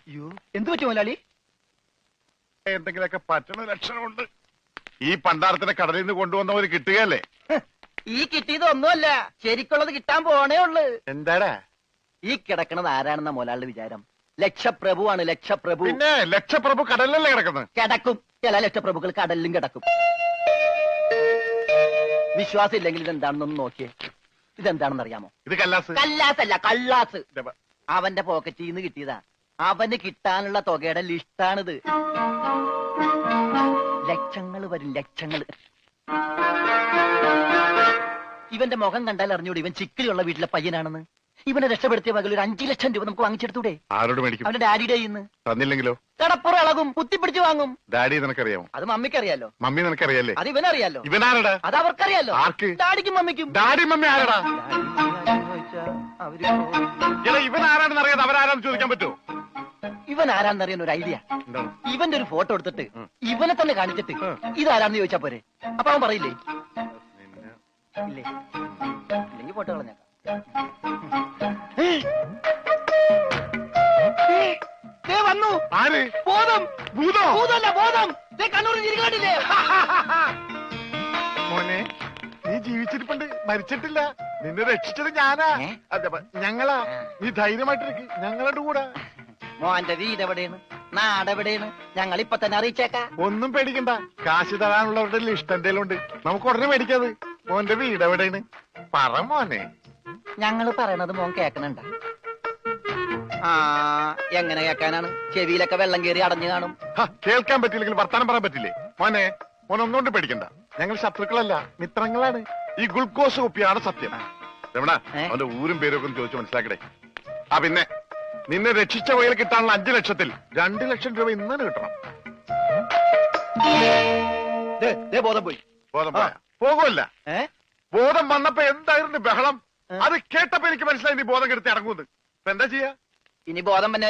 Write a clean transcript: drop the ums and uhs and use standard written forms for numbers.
അയ്യോ എന്ത് പറ്റി മുതലാളി? എന്തെങ്കിലുമൊക്കെ പറ്റണ ലക്ഷണമുണ്ട്. ഈ പണ്ടാരത്തിനെ കടലിൽ നിന്ന് കൊണ്ടുവന്നവര് കിട്ടുകയല്ലേ? ഈ കിട്ടിയതൊന്നുമല്ല, ശരിക്കുള്ളത് കിട്ടാൻ പോണേ ഉള്ളു. എന്താടാ ഈ കിടക്കണത് ആരാണെന്ന മുതലാളിയുടെ വിചാരം? ലക്ഷപ്രഭുവാണ്, ലക്ഷപ്രഭു. പിന്നെ ലക്ഷപ്രഭു കടലിലല്ലേ കിടക്കുന്നത്? കിടക്കും, ചില ലക്ഷപ്രഭുക്കൾ കടലിലും കിടക്കും. വിശ്വാസം ഇല്ലെങ്കിൽ ഇതെന്താണെന്നൊന്ന് നോക്കിയേ. ഇതെന്താണെന്ന് അറിയാമോ? ഇത് കല്ലാസ്. കല്ലാസല്ല, കള്ളാസ്. അവന്റെ പോക്കറ്റിൽ നിന്ന് കിട്ടിയതാ. അവന് കിട്ടാനുള്ള തുകയുടെ ലിസ്റ്റാണിത്. ലക്ഷങ്ങൾ വരും, ലക്ഷങ്ങൾ. ഇവന്റെ മുഖം കണ്ടാൽ അറിഞ്ഞൂടെ ഇവൻ ചിക്കിലുള്ള വീട്ടിലെ പയ്യനാണെന്ന്. ഇവനെ രക്ഷപ്പെടുത്തിയ പകൽ ഒരു 5 ലക്ഷം രൂപ നമുക്ക് വാങ്ങിച്ചെടുത്തൂടെ? ആരോട് മേടിക്കും? അവന്റെ ഡാഡിയുടെ ഇന്ന്. തന്നില്ലെങ്കിലോ? കടപ്പുറ ഇളകും, കുത്തിപ്പിടിച്ച് വാങ്ങും. ഡാഡി നിനക്കറിയാമോ? അത് മമ്മിക്കറിയാലോ. മമ്മി നിനക്കറിയാലേ? അത് ഇവനറിയാലോ. ഇവനാരടാ? അത് അവർക്കറിയാലോ. ആർക്ക്? ഡാഡിക്കും മമ്മിക്കും. ഡാഡി മമ്മി ആരടാ? അവര് ഇവൻ ആരാണെന്ന് അറിയാതെ അവരാരാന്ന് ചോദിക്കാൻ പറ്റുമോ? ഇവൻ ആരാന്നറിയാൻ ഒരു ഐഡിയ. ഇവന്റെ ഒരു ഫോട്ടോ എടുത്തിട്ട് ഇവനെ തന്നെ കാണിച്ചിട്ട് ഇതാരാന്ന് ചോദിച്ചാ പോരെ? അപ്പൊ അവൻ പറയില്ലേ? ഇല്ലേ? ഇല്ലെങ്കിൽ ഫോട്ടോ കളഞ്ഞേക്കാം. വന്നു. ആര്? ബോധം. ഭൂതോ? ഭൂതമല്ല, ബോധം. കണ്ണൂരിൽ ചിരികാട്ടില്ലേ? മോനെ, നീ ജീവിച്ചിരിപ്പുണ്ട്, മരിച്ചിട്ടില്ല. നിന്നെ രക്ഷിച്ചത് ഞാനാ. ഞങ്ങളാ. നീ ധൈര്യമായിട്ടിരിക്കും, ഞങ്ങളുടെ കൂടെ. മോന്റെ വീട് എവിടെയാണ്, നാടെവിടെയാണ്? ഞങ്ങൾ ഇപ്പൊ തന്നെ അറിയിച്ചേക്കാം. ഒന്നും പേടിക്കണ്ട, കാശ് തരാനുള്ളവരുടെ ലിസ്റ്റ് എന്തെങ്കിലും ഉണ്ട്, നമുക്ക് ഉടനെ മേടിക്കാത്. മോന്റെ വീട് എവിടെയാണ്? പറ മോനെ. ഞങ്ങള് പറയണത് മോൻ കേക്കണുണ്ട? ആ, എങ്ങനെ കേക്കാനാണ്? ചെവിയിലൊക്കെ വെള്ളം കയറി അടഞ്ഞു കാണും. കേൾക്കാൻ പറ്റില്ലെങ്കിൽ വർത്താനം പറയാൻ പറ്റില്ലേ? മോനെ, മോൻ ഒന്നുകൊണ്ട് പേടിക്കണ്ട, ഞങ്ങൾ ശത്രുക്കളല്ല, മിത്രങ്ങളാണ്. ഈ ഗ്ലൂക്കോസ് കുപ്പിയാണ് സത്യം. രമണ, അവന്റെ ഊരും പേരും ഒക്കെ ചോദിച്ചു മനസ്സിലാക്കടേ. ആ പിന്നെ, നിന്നെ രക്ഷിച്ച വകയിൽ കിട്ടാനുള്ള 5 ലക്ഷത്തിൽ 2 ലക്ഷം രൂപ ഇന്നലെ കിട്ടണം. ബോധം പോയി. ബോധം പോയാ? പോകുമല്ല. ബോധം വന്നപ്പോ എന്തായിരുന്നു ബഹളം? അത് കേട്ടപ്പോ എനിക്ക് മനസ്സിലായി നീ ബോധം കെടുത്തി ഇറങ്ങുന്നത്. ഇപ്പൊ എന്താ ചെയ്യാ? ഇനി ബോധം തന്നെ